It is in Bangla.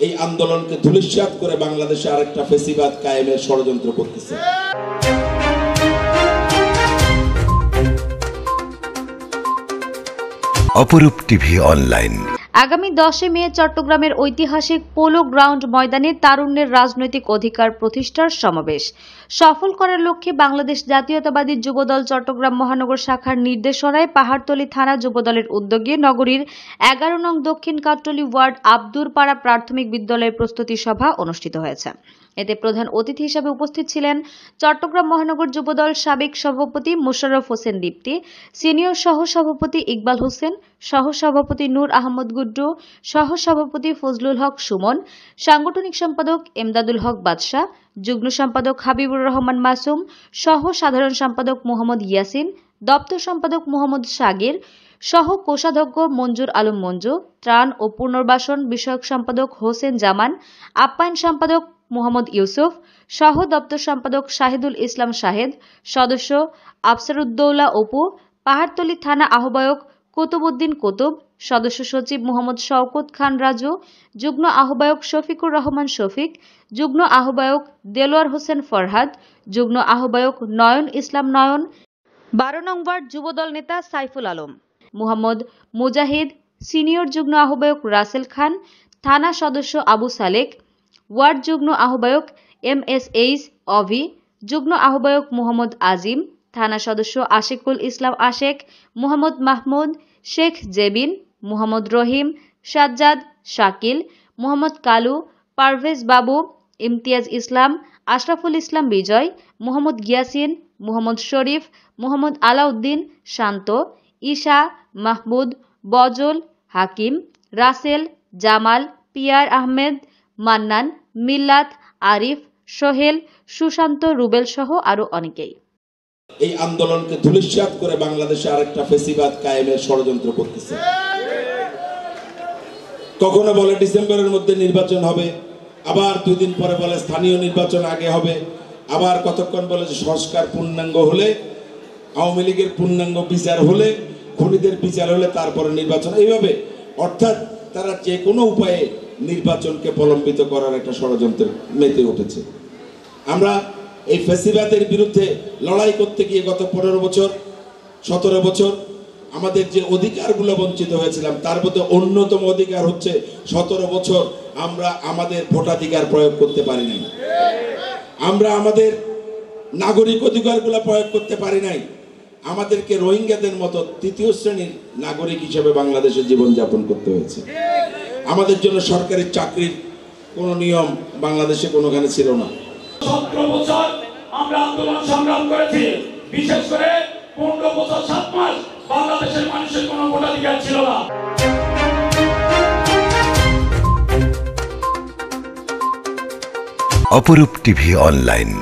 এই আন্দোলনকে ধূলিসাৎ করে বাংলাদেশে আরেকটা ফেসিবাদ কায়েমের ষড়যন্ত্র করতেছে। অপরূপ টিভি অনলাইন আগামী 10 মে চট্টগ্রামের ঐতিহাসিক পোলো গ্রাউন্ড ময়দানে তারুণ্যের রাজনৈতিক অধিকার প্রতিষ্ঠার সমাবেশ সফল করার লক্ষ্যে বাংলাদেশ জাতীয়তাবাদী যুবদল চট্টগ্রাম মহানগর শাখার নির্দেশনায় পাহাড়তলী থানা যুবদলের উদ্যোগে নগরীর 11 নং দক্ষিণ কাট্টলী ওয়ার্ড আব্দুরপাড়া প্রাথমিক বিদ্যালয়ের প্রস্তুতি সভা অনুষ্ঠিত হয়েছে। এতে প্রধান অতিথি হিসেবে উপস্থিত ছিলেন চট্টগ্রাম মহানগর যুবদল সাবেক সভাপতি মোশাররফ হোসেন দীপ্তি, সিনিয়র সহ-সভাপতি ইকবাল হোসেন, সহ-সভাপতি নূর আহমদ গুড্ডু, সহ-সভাপতি ফজলুল হক সুমন, সাংগঠনিক সম্পাদক এমদাদুল হক বাদশাহ, যুগ্ম সম্পাদক হাবিবুর রহমান মাসুম, সহ-সাধারণ সম্পাদক মোহাম্মদ ইয়াসিন, দপ্তর সম্পাদক মোহাম্মদ সাগির, সহ কোষাধ্যক্ষ মঞ্জুর আলম মঞ্জু, ত্রাণ ও পুনর্বাসন বিষয়ক সম্পাদক হোসেন জামান, আপ্যায়ন সম্পাদক মোহাম্মদ ইউসুফ, সহ দপ্তর সম্পাদক শাহিদুল ইসলাম শাহেদ, সদস্য আফসারুদ্দৌলা অপু, পাহাড়তলী থানা আহ্বায়ক কুতুবউদ্দিন কুতুব, সদস্য সচিব মোহাম্মদ শওকত খান রাজু, যুগ্ম আহ্বায়ক শফিকুর রহমান শফিক, যুগ্ম আহ্বায়ক দেলোয়ার হোসেন ফরহাদ, যুগ্ম আহ্বায়ক নয়ন ইসলাম নয়ন, 12 নং ওয়ার্ড যুবদল নেতা সাইফুল আলম, মোহাম্মদ মুজাহিদ, সিনিয়র যুগ্ম আহ্বায়ক রাসেল খান, থানা সদস্য আবু সালেক, ওয়ার্ড যুগ্ম আহ্বায়ক MSH অভি, যুগ্ম আহ্বায়ক মোহাম্মদ আজিম, থানা সদস্য আশিকুল ইসলাম আশেক, মোহাম্মদ মাহমুদ, শেখ জেবিন, মোহাম্মদ রহিম, সাজ্জাদ, শাকিল, মোহাম্মদ কালু, পারভেজ বাবু, ইমতিয়াজ ইসলাম, আশরাফুল ইসলাম বিজয়, মোহাম্মদ গিয়াসিন, মোহাম্মদ শরীফ, মোহাম্মদ আলাউদ্দিন, শান্ত, ঈশা, মাহমুদ, বজল, হাকিম, রাসেল, জামাল, পিয়ার আহমেদ, মান্নান, মিল্লাত, আরিফ, সোহেল, সুশান্ত, রুবেল সহ আরো অনেকেই এই আন্দোলনকে ধূলিসাৎ করে বাংলাদেশে আরেকটা ফেসিবাদ কায়েমের ষড়যন্ত্র করতেছে। কখনো বলে ডিসেম্বরের মধ্যে নির্বাচন হবে, আবার 2 দিন পরে বলে স্থানীয় নির্বাচন আগে হবে, আবার কতক্ষণ বলে যে সংস্কার পূর্ণাঙ্গ হলে, আওয়ামী লীগের পূর্ণাঙ্গ বিচার হলে, খুনিদের বিচার হলে তারপরে নির্বাচন, এইভাবে অর্থাৎ তারা যে কোনো উপায়ে নির্বাচনকে প্রলম্বিত করার একটা ষড়যন্ত্রে মেতে উঠেছে। আমরা এই ফ্যাসিবাদের বিরুদ্ধে লড়াই করতে গিয়ে গত 15 বছর 17 বছর আমাদের যে অধিকারগুলো বঞ্চিত হয়েছিলাম, তার মধ্যে অন্যতম অধিকার হচ্ছে 17 বছর আমরা আমাদের ভোটাধিকার প্রয়োগ করতে পারি নাই, আমরা আমাদের নাগরিক অধিকারগুলো প্রয়োগ করতে পারি নাই। আমাদেরকে রোহিঙ্গাদের মতো 3য় শ্রেণীর নাগরিক হিসেবে বাংলাদেশে জীবনযাপন করতে হয়েছে। আমাদের জন্য সরকারি চাকরির কোনো নিয়ম বাংলাদেশে কোনোখানে ছিল না। 17 বছর আমরা আন্দোলন সংগ্রাম করেছি, বিশেষ করে 15 বছর 7 মাস বাংলাদেশের মানুষের কোনো ভোটাধিকার ছিল না। অপরূপ টিভি অনলাইন।